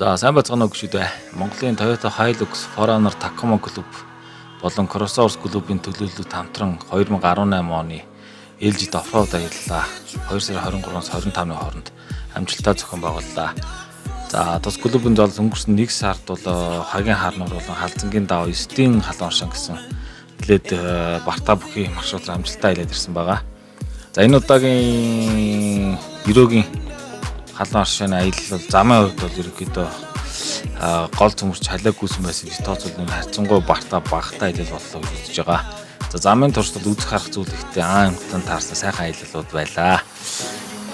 За сайн бацгаана уу гүшүүд бай. Монголын Toyota Hilux, Forerunner, Tacoma клуб болон Crossover клубын төлөөлөлт хамтран 2018 оны LG Offroad аяллаа 2 сарын 23-аас 25-ны хооронд амжилттай зохион байгууллаа. За тус клубын зол өнгөрсөн 1 сард бол хагийн хаарнууд болон халзангийн даваа 9-ийн халуун оршин гэсэн нэлээд барта бүхий маршрутаар амжилттай аялаад ирсэн байгаа. За энэ удаагийн Ерөөгийн халуун оршин аялал бол замын хувьд бол ерөнхийдөө гол цөмөрч халиаг гүйсэн байсан гэж тооцоолно. Харьцангуй барта багтай аялал боллоо гэж үзэж байгаа. За замын туршид үзэх харах зүйл ихтэй амтан таарсан сайхан аяллууд байлаа.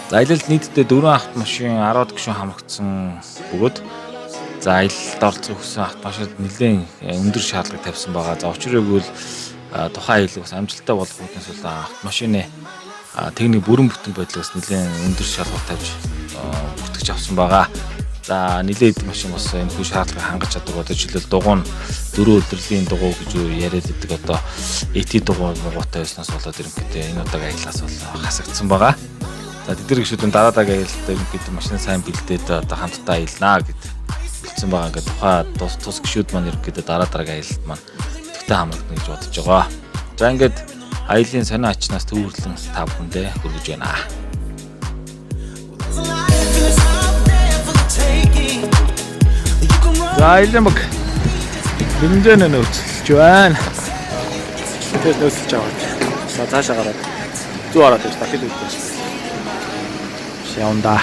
За аялалд нийтдээ 4 автомашин 10 гишүүн хамрагдсан бөгөөд за аялалд оролцох хүссэн автомашинд нэлээд өндөр шаардлага тавьсан байгаа. За учир нь бол тухайн аялал бас амжилттай болох үүднээс бол автомашины техник бүрэн бүтэн байдлаас нэлээд өндөр шалгуур тавьж бүртгэж авсан байгаа. За нэлээд машин бас энэ хүү шаардлагыг хангаж чаддаг. Одоо жишээлбэл дугуй нь 4 өдрлийн дугуй гэж яриад байдаг. Одоо ET дугуй нугуутай байснаас болоод ерөнхийдөө энэ удаагийн аяллаас бол хасагдсан байгаа. За тэдгээр гişүүдэн дараа дараагийн аялалд ерөнхийдөө машин сайн бэлдээд одоо хамтдаа аялнаа гэд хэлсэн байгаа. Ингээд тухайн тус гişүүд маань ерөнхийдөө дараа дараагийн аялалд маань төвтэй хамрагдана гэж бодож байгаа. За ингээд аялын сонио ачнаас төвөрлөн та бүхэндээ хүргэж байна. За аялмаг бимдэн нөөцлж байна. Тэс нөөцлж аваад. За цаашаа гараад зүү ороод байж дахид үлдээж. Шаунда.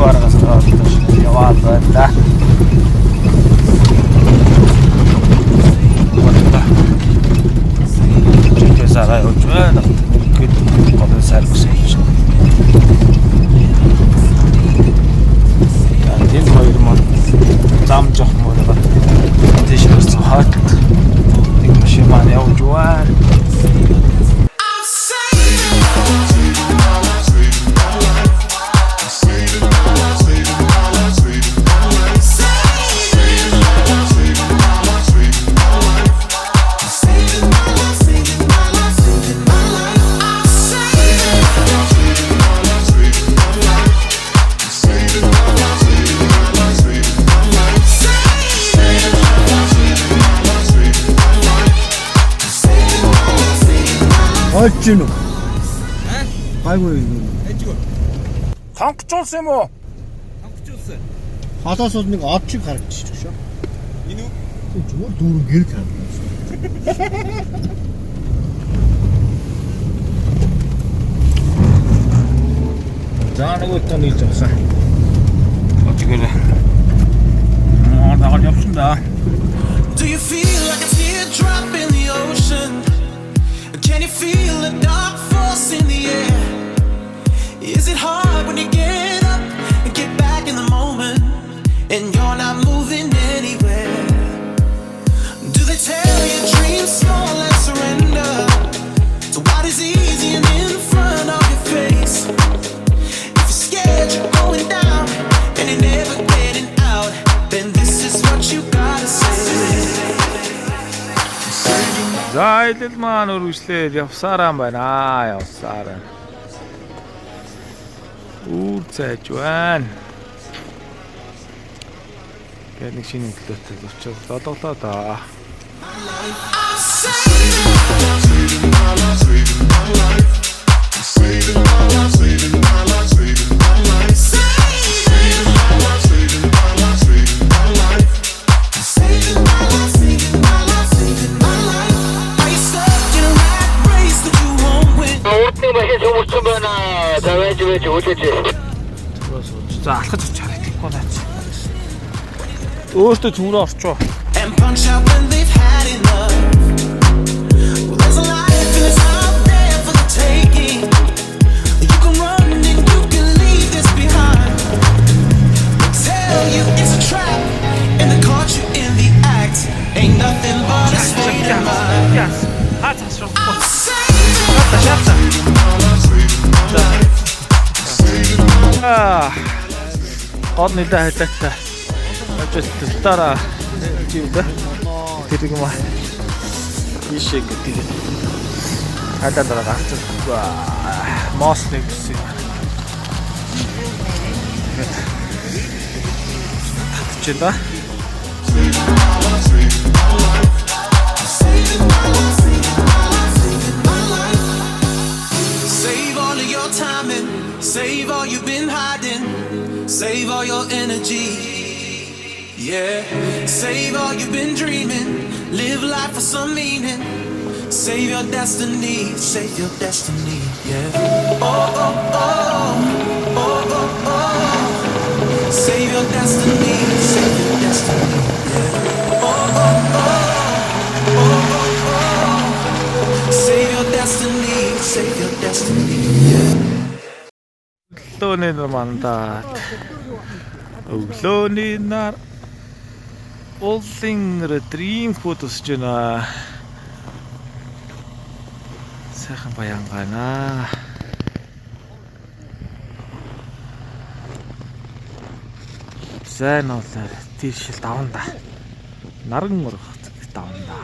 Аргаас яваад байна. Читэсаа явж байна. Гэт гол сервис хийж. Тийм хоёр маань зам жоох муу байгаа. Тэшээс хат. Нэг машин маань явж байна. Очно. Гайгүй. Эжгүй. Танкчулсан юм уу? Танкчулсан. Халаас бол нэг од шиг харагдчих шүү. Энэ үү? Зүгээр дүүрэн гэр харагдсан. За нэг өтөө нийлж авсан. Очгоо. Нагаар явсан да. Do you feel like a teardrop in the ocean? Can you feel a dark force in the air? Is it hard when you get up and get back in the moment and you're not moving anywhere? Do they tell you dream small and surrender to what is easy and in front of your face? If you're scared you're going down and you're never getting out, then this is what you gotta say. За аялал маань үргэлжлээд явсараа байна. Явсараа. Үрцэж байна. Гэвч нэг шинэ төлөвтэй очиж додолоо да. За алхаж очих хэрэггүй наач. Өөртөө цөмрөө орчоо. You it's a trap and they caught you in the шохгүй. Гол нэлээд хайлттай. Ажил тутаараа жиудаа. Тэр юм аа. Ишээ гэдэг. Хадаа дараа гарч моос нэг гэсэн. Татчихлаа. Save all of your time and save all you've been hiding. Save all your energy. Yeah. Save all you've been dreaming. Live life with some meaning. Save your destiny. Save your destiny. Yeah. Oh, oh, oh. Oh, oh, oh. Save your destiny. Save your destiny. Yeah. Oh, oh, oh. Oh, oh, oh. Save your destiny. Save your destiny. Yeah. Өглөөний нар мандаад өглөөний нар уулын dream food усж байна. Сайхан баян гана. Сайн болоо тийшэл даванда. Наран мөрөх даванда.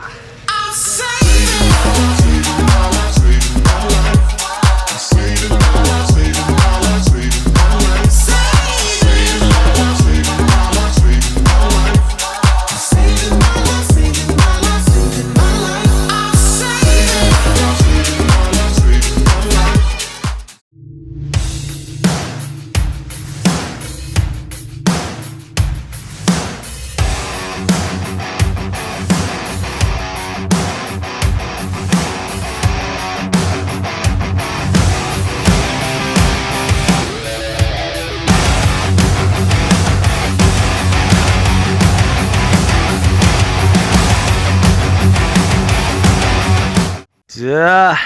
За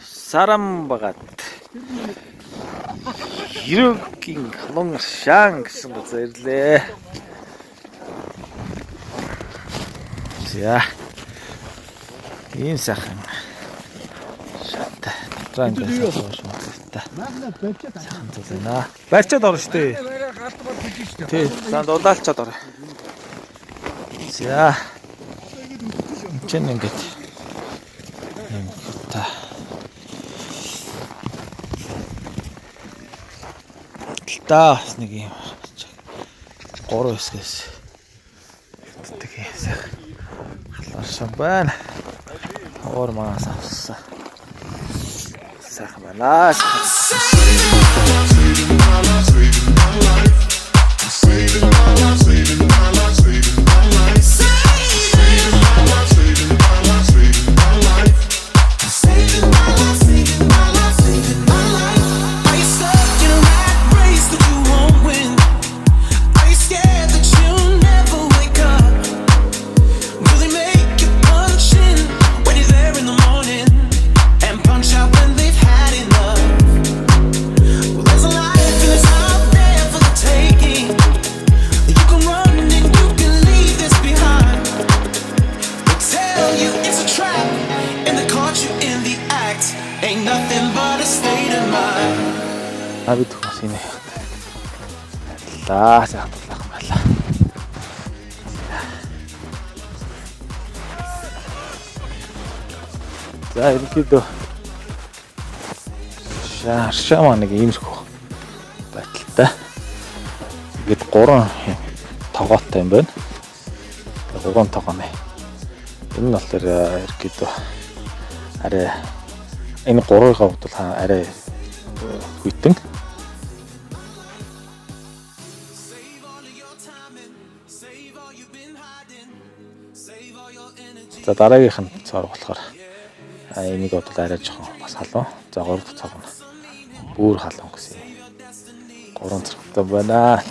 сарам багат Юргийн халуун шаан гэсэн го зэрлээ. За ийм сайхан шаттай трангийн шаттай сайхан зүйлээ. Барьчаад орно шүү дээ. Тий, за дулаалчаад орё. За чин ингээд та бас нэг юм 3 хэсгээс тэгтэг сайхан халуурсан байна. Оор маас авсан. Сайхан байна. Abi tukmas ini. Lah, saya tulak malah. За ерөнхийдөө шаамаа нэг иймэрхүү байдалтай. Ингээд 3 тогоотой юм байна. 3 тогооны. Энэ нь болохоор ерөнхийдөө арай энэ 3-ыг бодвол арай хүйтэн. За дараагийнх нь цаар болохоор энийг бодвол арай жоохон бас халуун. За 3 дахь цаг нь бүр халуун гэсэн. 3 цагтай байна.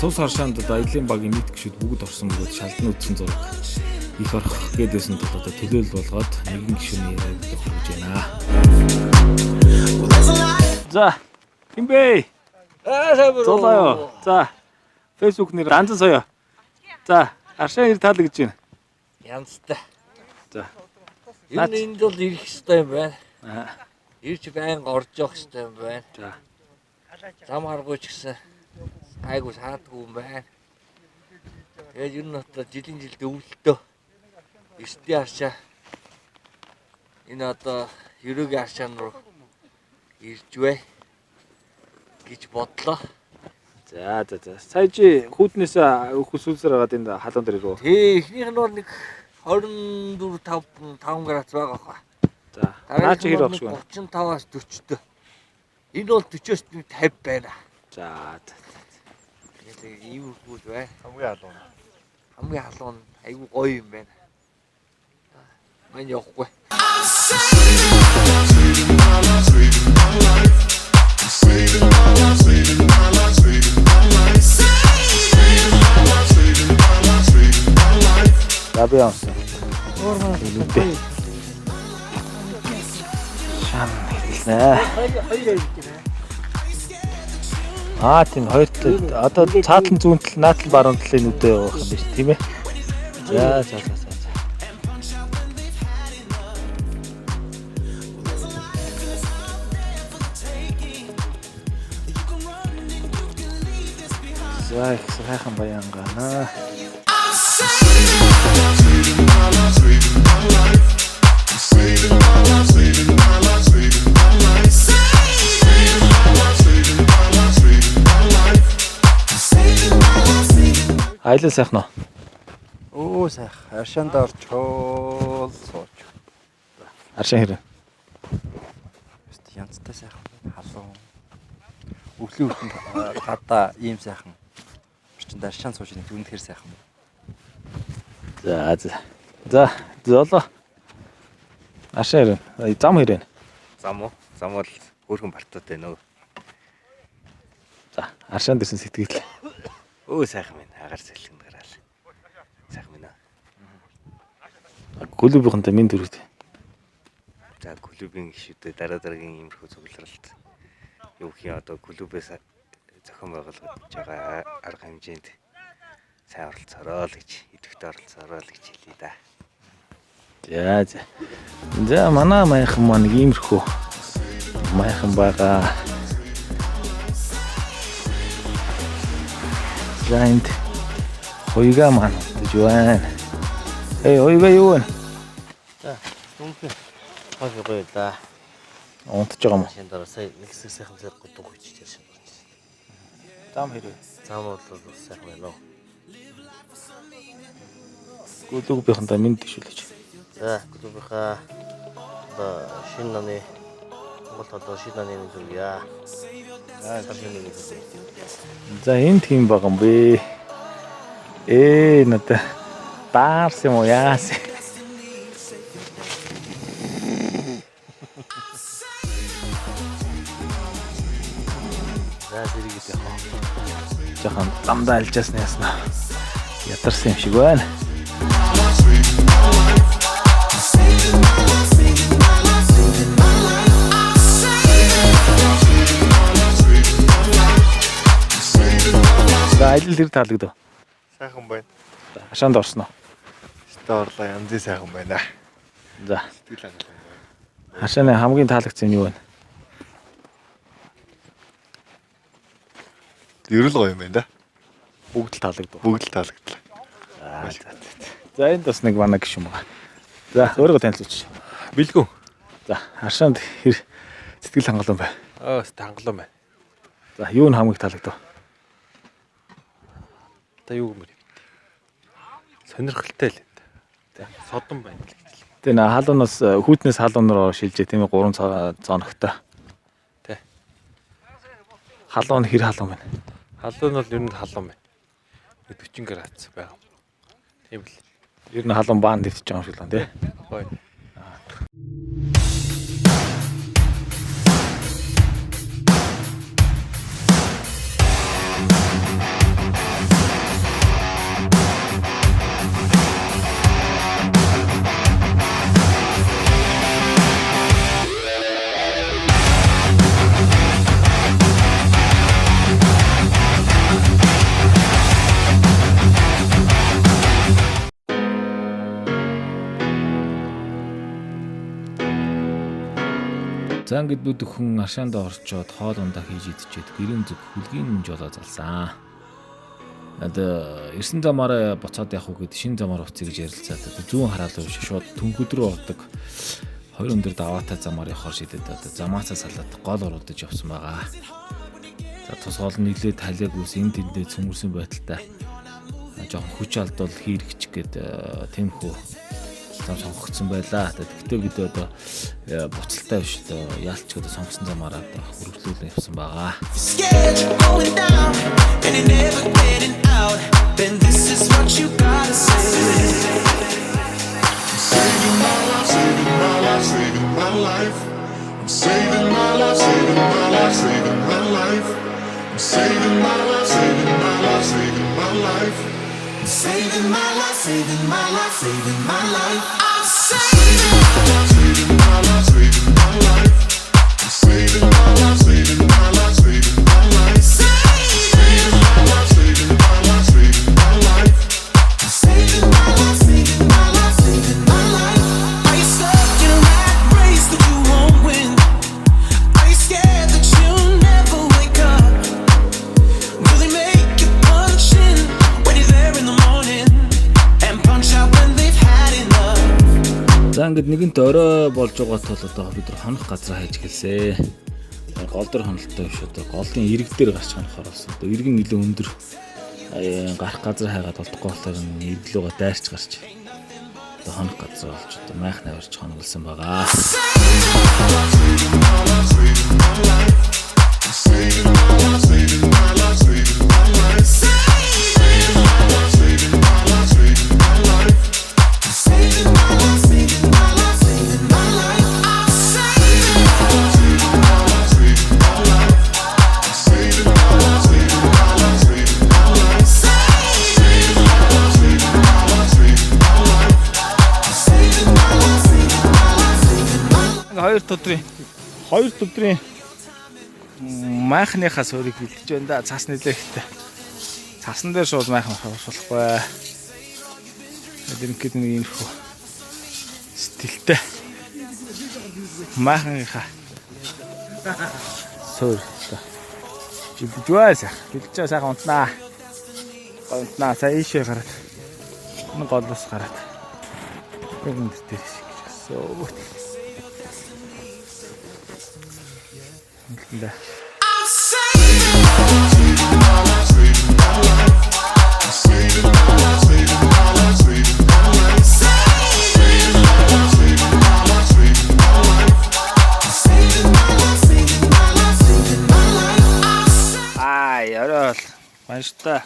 тус харшаанд аялын багийн нийт гишүүд бүгд орсон бөгөөд шалдан үтсэн зураг их орох гэдээсэн тул одоо төлөөлөл болгоод нэгэн гишүүний яриаг өгч байна. За, химбэ? Золоо. За. Facebook нэр данзан соёо. За, харшаа нэр таалагдж байна. Янзтай. За. Энэ энд бол ирэх ёстой юм байна. Аа. Ирж байнга орж явах ёстой юм байна. За. Зам харгуй ч гэсэн айгуу саадгүй юм байна. Тэгээд ер нь одоо жилийн жилд өвлөлтөө. Эртний харшаа энэ одоо ерөөгийн харшаан руу ирж бай гэж бодлоо. За. Сая чи хүүднээс өөхсүүлсээр байгаа энэ халуун дээр рүү. Тий, эхнийх нь бол нэг 24 5 градус байгаа хаа. За. Наа чи хэр багш вэ? 35-аас 40-тэй. Энэ бол 40-оос 50 байна. За. Тэгээд ийм хүүд бай. Хамгийн халуун. Хамгийн халуун айгүй гоё юм байна. Мань явахгүй. Яби явсан. Үлдээ. Шам хэлнэ. Тийм хоёр тал одоо цаатлан зүүн тал наатлан баруун талын нүдэ явах юм биш тийм ээ. За. За, их сайхан баян гана. Айлын сайхан уу? Оо сайх. Аршаанд орчхол сууж. Аршаа хэрэг. Өст янзтай сайхан. Халуун. Өвлийн үртэнд гадаа ийм сайхан. Орчинд аршаан сууж нэг үнэхээр сайхан. За, золоо. Аршаа хэрэг. Зам хэрэг. Зам уу? Зам бол хөөрхөн бартаатай нөө. За, аршаан дэрсэн сэтгэл. Өө сайхан байна. Агаар сэлгэн гараал. Сайхан байна. Клубийнхантай минь төрөд. За клубын гишүүдэд дараагийн иймэрхүү цугларалт. Юу хий одоо клубээс зохион байгуулагдаж байгаа арга хэмжээнд сайн оролцоороо л гэж, идэвхтэй оролцоороо л гэж хэлье да. За, манай маяхан маань иймэрхүү маяхан байгаа. За энд хоёугаа маань гэж байна. Хоёугаа юу вэ? За, дүнхэ. Хойш гоё да. Унтж байгаа юм уу? Шинэ дараа сая нэг хэсэг сайхан зэрэг гудуу хийчих чинь. Зам хэрэг. Зам бол сайхан байна уу? Клубийнхантай минь төшүүлж. За, клубийнхаа одоо шинэ наны Монгол одоо шинэ наны нэг зүгья. За энэ тийм байгаа юм бэ. Надад таарс юм уу яас. За, зэрэг яах вэ? Жохон дамдаа альжаасна ясна. Ятарсан юм шиг байна. За, ажил тэр таалагдав. Сайхан байна. Хашаанд орсноо. Өстө орлоо янзын сайхан байна. За, Сэтгэл хангалуун байна. хашааны хамгийн таалагдсан юм юу вэ? Ерөөл гоё юм байна да. Бүгд л таалагдав. Бүгд л таалагдлаа. За, энд бас нэг манай гişүн байгаа. За, өөрийгөө танилцуулж. Билгүн. За, хашаанд хэр сэтгэл хангалуун бай. Өстө хангалуун байна. За, юу нь хамгийн таалагдав? Та юу гэмээр. Сонирхолтой л энэ. Тэ. Содон байна л гэж хэлээ. Тэгээ наа халуунаас хүүтнээс халуун руу шилжээ тийм ээ 3 цоногтой. Тэ. Халуун хэр халуун байна? Халуун бол ер нь халуун байна. 40 градус байгаа. Тийм л. Ер нь халуун баан дэвтэж байгаа юм шиг л байна тий. Гоё. ингээд бүд хүн аршаанд орчоод хоол ундаа хийж идчихэд гэрийн зүг хүлгийн жолоо залсан. Ирсэн замаараа буцаад явах уу гэд шинэ замаар уцъя гэж ярилцаад зүүн хараалуу шууд түнхүүд рүү ордог 2 өндөр даваатай замаар явахаар шийдээд замаасаа салаад гол оруулдаж явсан байгаа. За тус гол нийлээд талиагүйс энэ тэндээ цөмөрсөн байдалтай жоохон хүч алдвал хийрэгч гээд тиймхүү зам сонгогдсон байлаа. Тэгтээ бид одоо буцалтай биш одоо яалч гэдэг сонгосон замаараа хөрвүүлэн явсан байгаа. Scared you're going down and you're never getting out. Then this is what you gotta say. Saving my life, saving my life, saving my life. I'm saving my life, saving my life, saving my life. I'm saving my life, saving my life, saving my life. Saving my life, saving my life, saving my life. I'm Saving my life, saving my life, saving my life. I'm saving my life, saving my life, saving my life. Saving my life, saving my life, saving my life. saving my life, saving my life, saving my life. Are you stuck in a rat race that you won't win? Are you scared that you'll never wake up? Will they make you punch in when you're there in the morning and punch out when they've had enough? За ингээд нэгэнт орой болж байгаа тул одоо бид нар хонох газар хайж гэлсээ. Гол дор хонолтой биш одоо голын ирэг дээр гарч хонохоор болсон. Одоо иргэн илүү өндөр гарах газар хайгаад болдохгүй болохоор иргэлөөгөө дайрч гарч одоо хонох газар болж одоо майх наварч хоноглосон байгаа. Хоёр өдрийн майхныхаа суурийг бэлдэж байна да. Цаас нэлээ ихтэй. Цасан дээр шууд майхан болохгүй. Эдгээр нэг юм хөө стилтэй. Майхныхаа суур. Бэлдэж байсаа. Бэлдэж сайхан унтнаа. Унтнаа сая ийшээ гараад. Энэ голоос гараад. Юм дээр сoo. Да. I'm saving my life, Saving my life, saving my life, saving my life, saving my life. Saving my life, saving my life, saving my life. saving my life, saving my life, saving my life. I'm Орой баяртай.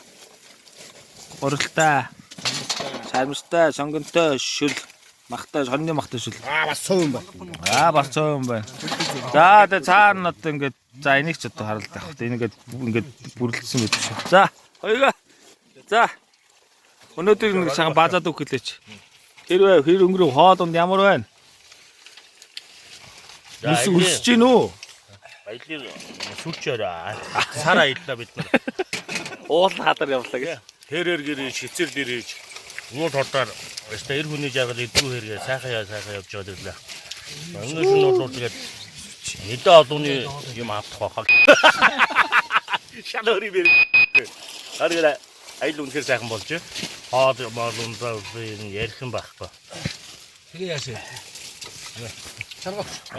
Гуралтай. Сармстай, сонгонтой, шүл, махтай, сонны махтай шүл. Бас цөөн байна. Бас цөөн байна. За тэгээ цаана одоо ингээд за энийг ч одоо харалт авах. Энийг ингээд бүрлдсэн байдаг шүү. За хоёроо. За. Өнөөдөр нэг сайхан базаад өгөх хэлээч. Хэр өнгөрөв хоол унд ямар байна? Үсэж гин үү? Баялаг сүлчээрээ сар аяллаа бид нар. Уул хадар явлаа гэж. Хэрээр гэрээ шицэр дэрэж уул хордоор өстө эр хүний жагаад идэв хэрэг сайхан явж байгаа дэрлээ. Өнгөш нь бол тэгээд эдэ олонны юм авах байхаа. Шалори бэр. Хараа айл үнэхээр сайхан болж байна. Хоол моолундаа ярих юм байхгүй. Тэгээ яашаа.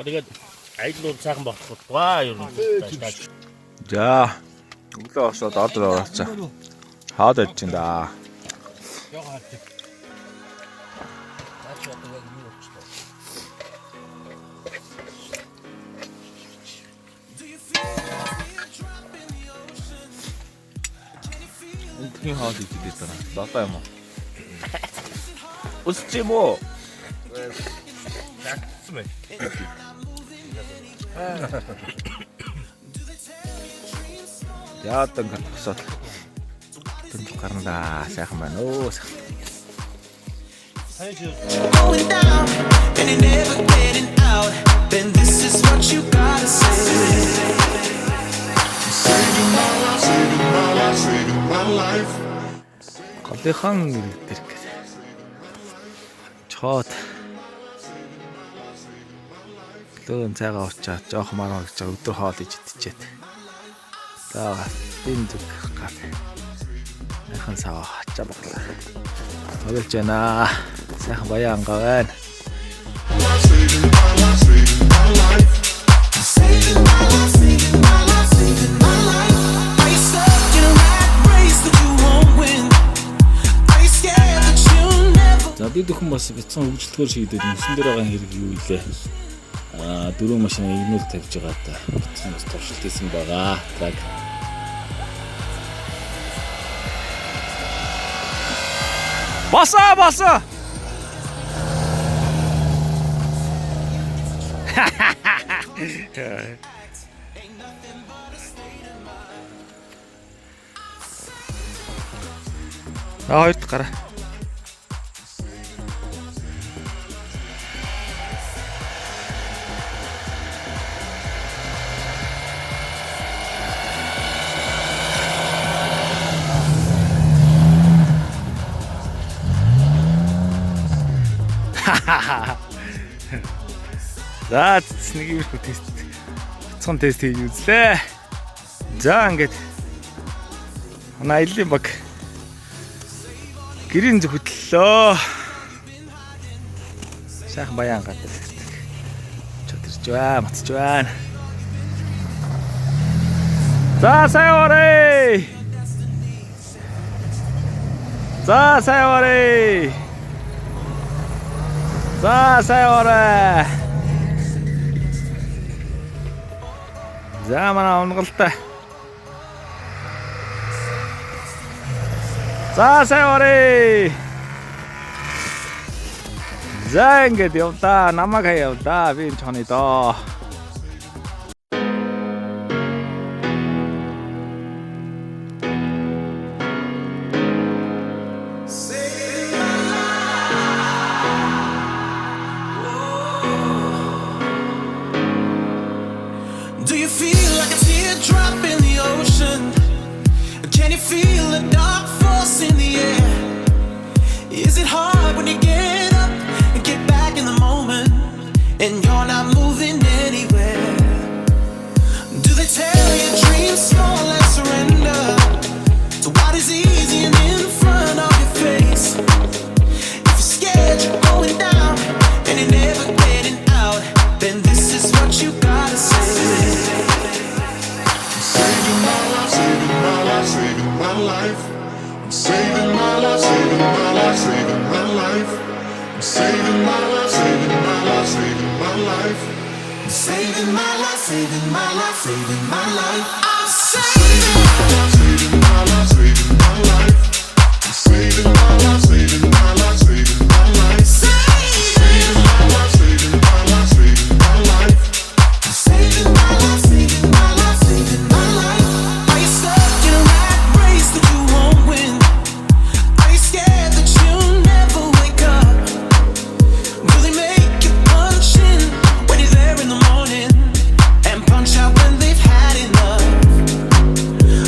Тэгээд айл уу сайхан болохгүй ер нь. За өглөө осоод ордор орооцоо. Хаад идэж чинь да. Энтгийн хаад идэж байна. Лото юм уу? Үсч юм уу? Загцсан бай. Яадан гатсаад. Тэнд гарнаа сайхан байна. Өө сайхан. going down and you're never getting out. Then this is what you gotta say. Saving my life, saving my life, saving my life. Голынхан нэрдэр гэдэг. Чоод. Өглөө цайгаа уучаад жоох мараа гэж өдөр хоол иж идчихэд. За бин зүг гал. Яхан сава хачаа боглоо. Тоглож байна. Сайхан баян ангаа байна. Saving my life, saving my life. Saving my life, saving my life, saving my life. Are you stuck in a rat race that you won't win? Are you scared that you'll never? За бид бүхэн бас бяцхан хөгжлөгөөр шийдээд мөсөн дээр байгаа хэрэг юу илээ. Дөрөв машина игнүүл тавьж байгаа та. Бяцхан бас туршилт хийсэн байгаа. Трак. Босоо. Хоёр дахь гараа. За нэг иймэрхүү тест. Бяцхан тест хийж үзлээ. За ингээд аялын баг гэрийн зүг хөдлөлөө. Сайхан баян гадар. Чөтөрч байна, мацж байна. За сайварэ. За сайварэ. За сайварэ. За манай онголтой. За сайварэ. За ингээд явлаа. Намайг хаяавлаа. Би энэ чоны доо. Do you feel like a teardrop in the ocean? Can you feel a dark force in the air? Is it hard when you get up and get back in the moment and you're not moving anywhere? Do they tell you dreams small and surrender to what is easy and in front of your face? If you're scared you're going down and you're never getting out, then this is what you gotta say. Saving my life, saving my life, saving my life. I'm saving my life, saving my life, saving my life. I'm saving my life, saving my life, saving my life. Saving my life, saving my life, saving my life. I'm Saving my life, saving my life, saving my life. I'm saving my life, saving my life, saving my life. Saving my life, saving my life, saving my life. saving my life, saving my life, saving my life. Are you stuck in a rat race that you won't win? Are you scared that you'll never wake up? Will they make you punch in when you're there in the morning and punch out when they've had enough?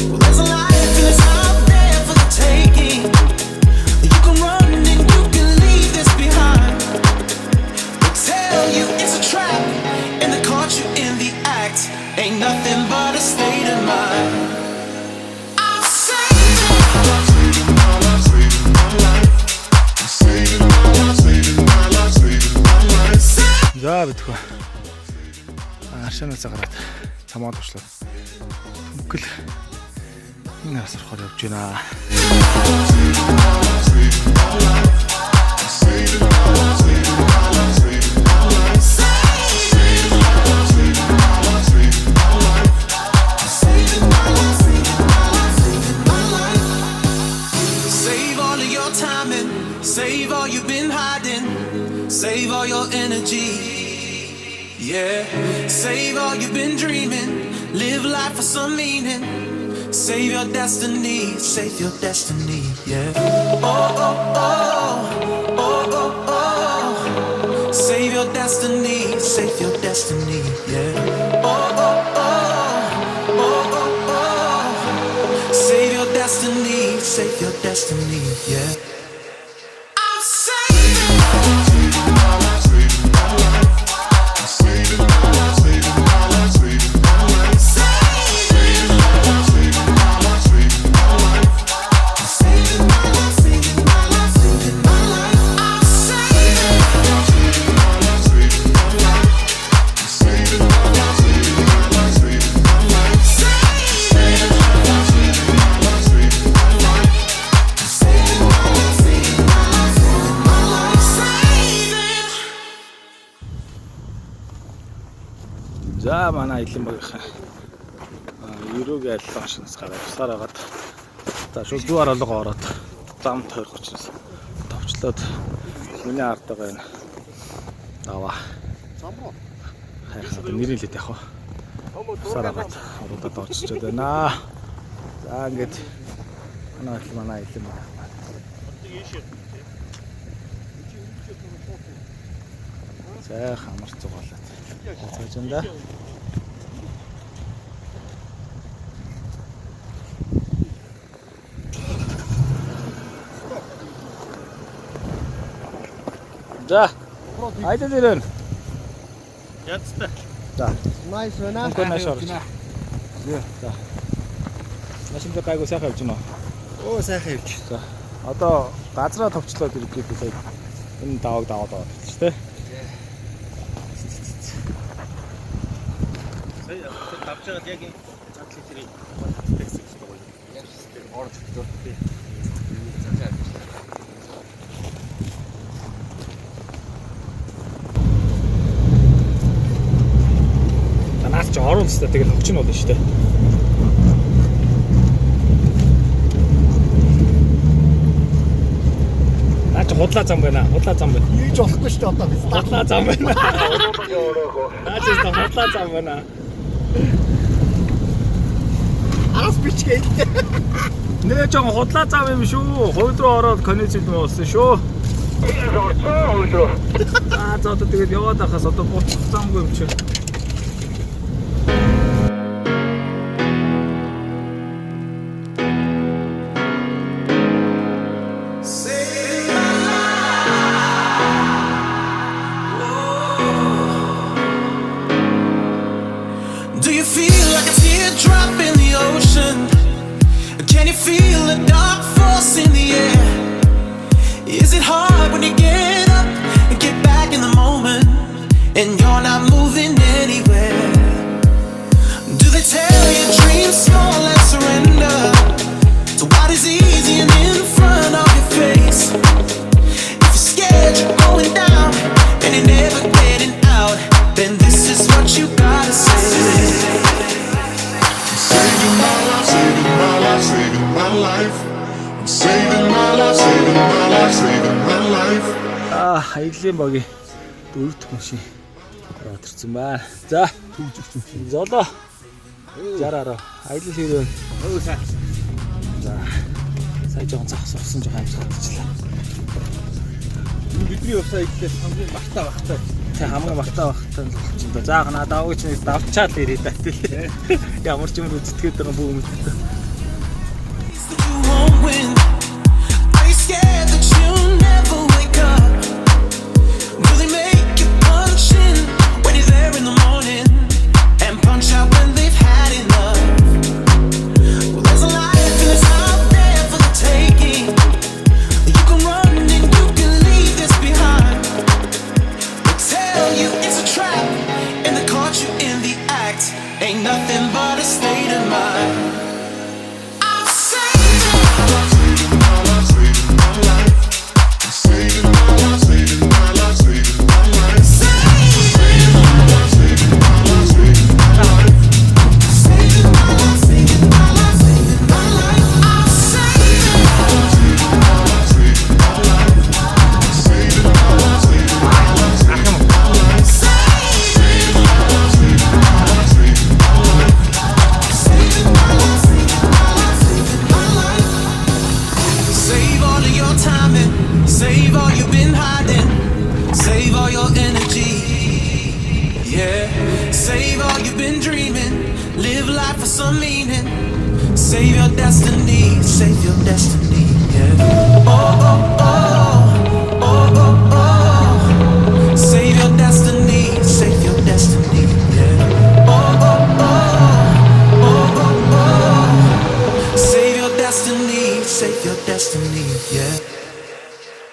Well, there's a life and it's out there for the taking. You can run and you can leave this behind. They tell you it's a trap and they caught you in the act. Ain't nothing but a state of mind. I'm saving Saving my life, saving my life. I'm saving my life, saving my life, saving my life. За битгүү. Аршанаас гараад цамаад очлоо. Үгэл. Энэ асархаар явж байна. Save all of your time and save all you've been hiding. Save all your energy. Yeah. Save all you've been dreaming. Live life for some meaning. Save your destiny. Save your destiny. Yeah. Oh, oh, oh. Oh, oh, oh. Save your destiny. Save your destiny. Yeah. Oh, oh, oh. Oh, oh, oh. Save your destiny. Save your destiny. Yeah. I'm saving. Saving my life, saving my life. I'm saving my life. За манай аялын багийнхан ерөөгийн аялал машинаас гараад усаар агаад за шууд дүү аралга ороод зам тойрох учраас товчлоод миний ард байгаа энэ аваа. Хайхад нэрэлээд явах. Усаар агаад ороод очичод байна. За ингээд манай аялын баг. За хамар цугаалаад. Цаажанда. За. Айда дэрэн. Ядста. За. Nice байна. Онконоос орж. За. Машинд гайгүй сайхан явж байна. Оо сайхан явж. За. Одоо газраа товчлоод ирэхэд сая энэ даваг даваад байгаа шүү дээ. Сая тавж байгаад яг энэ цаглын тэрийг текст хийж байгаа юм. Яг тэр орж өгдөө. Танаас ч орон ч тэгэл хөгч нь болно шүү дээ. Наач худлаа зам байна. Худлаа зам байна. Ийж болохгүй шүү дээ одоо biz. Худлаа зам байна. Наач ч худлаа зам байна. Арас бичгээд. Нэ жоохон худлаа зам юм шүү. Хувид руу ороод коннекшн болсон шүү. Аа за одоо тэгээд яваад байхаас одоо буцах замгүй юм чи. Do you feel like a teardrop in the ocean? Can you feel a dark force in the air? Is it hard when you get up and get back in the moment and you're not moving anywhere? Do they tell you dream small and surrender to what is easy and in front of your face? If you're scared you're going down and you're never getting out, then this is what you gotta say. Saving my life, saving my life, saving my life. I'm saving my life, saving my life, saving my life. Аялын багийн 4 дахь машин ороод ирсэн байна. За, золоо. 60-аар аялал хэрэг. За. Сая жоохон цах сурсан жоохон амсгалчлаа. Бидний явсаа ихдээ хамгийн багтаа багтаа. Тэ хамгийн багтаа багтаа л болчихсон да. Заах надаа аваач нэг давчаад ирээд та тий. Ямар ч юм үзтгэхэд байгаа бүх юм. You won't win. Are you scared that you'll never wake up? Will they make you punch in when you're there in the morning and punch out when they've had enough? Well, there's a life that's out there for the taking. You can run and you can leave this behind. They tell you it's a trap and they caught you in the act. Ain't nothing but a state of mind. I'm saying Saving my life, saving my life. I'm saving my life, saving my life, saving my life. Saving my life, saving my life, saving my life. saving my life, saving my life, saving my life. I'm saying Saving my life, saving my life, saving my life. Saving my life, saving my life, saving my life. Saving my life, saving my life, saving my life. saving my life, saving my life, saving my life. Save all of your time and save all you've been hiding. Save all your energy. Yeah. Save all you've been dreaming. Live life for some meaning. Save your destiny. Save your destiny. Yeah. Oh, oh, oh. Oh, oh, oh. Save your destiny. Save your destiny. Yeah. Oh, oh, oh. Oh, oh, oh. Save your destiny. Save your destiny. Yeah.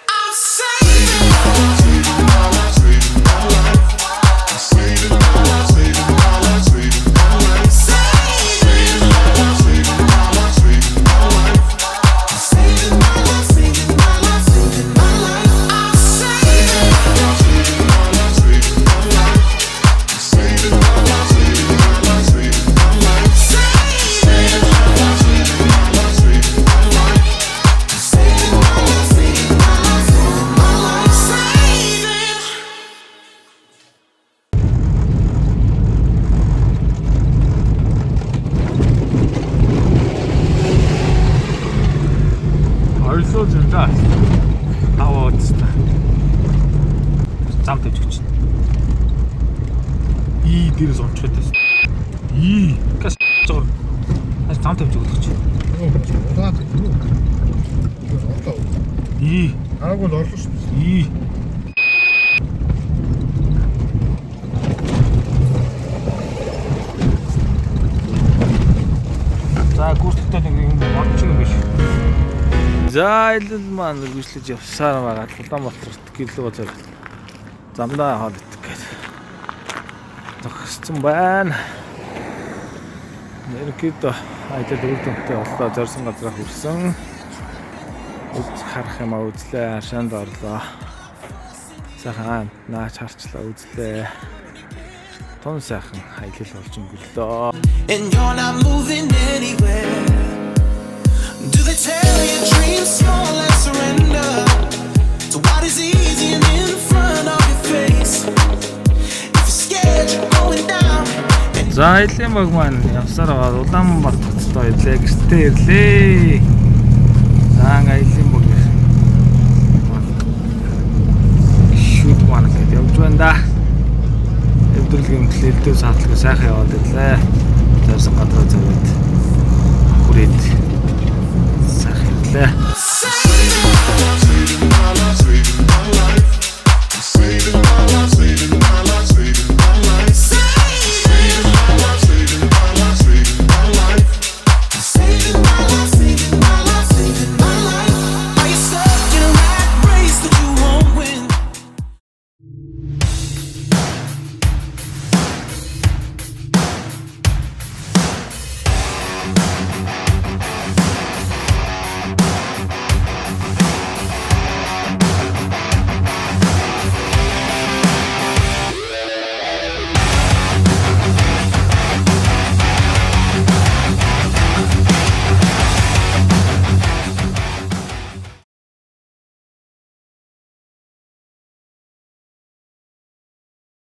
I'm saving. Saving my life, saving my life. I'm saving my life, saving my life, saving my life. Saving my life, saving my life, saving my life. Saving my life, saving my life, saving my life. I'm saving. Saving my life, saving my life. I'm saving my life, saving Орилоо зэнда. Аваад та. Зам тавьж өгч. Дээрээс онцгой дэс. Гас зогор. Зам тавьж өгч. Улаад юу? Орлоо. Араагүй л орлоо шүү дээ. За гүртэлтэй нэг юм бодч юм биш. За илэл маань үргэлжлэж явсаар байгаа. Улаанбаатарт гэрлөө зэрэг замдаа хаад идэх гээд зогссон байна. Нэркэд айдад үрдөнтэй боллоо зорсон газараа хүрсэн. Үз харах юм аа үзлээ. Аршаанд орлоо. Сайхан наач харчлаа үзлээ. Тон сайхан аялал болж өнгөлөө. And you're not moving anywhere. Do they tell you dreams small and surrender to what is easy and in front of your face? If you're scared, you're going down. За элийн баг маань явсаар байгаа Улаанбаатарт ирлээ гэртээ ирлээ. За элийн баг шүүд маань гээд явж байна да. Өдрөлгийн төлөвлөлтөө саатлаг сайхан яваад ирлээ. Зорсон гадраа зөвөд хүрээд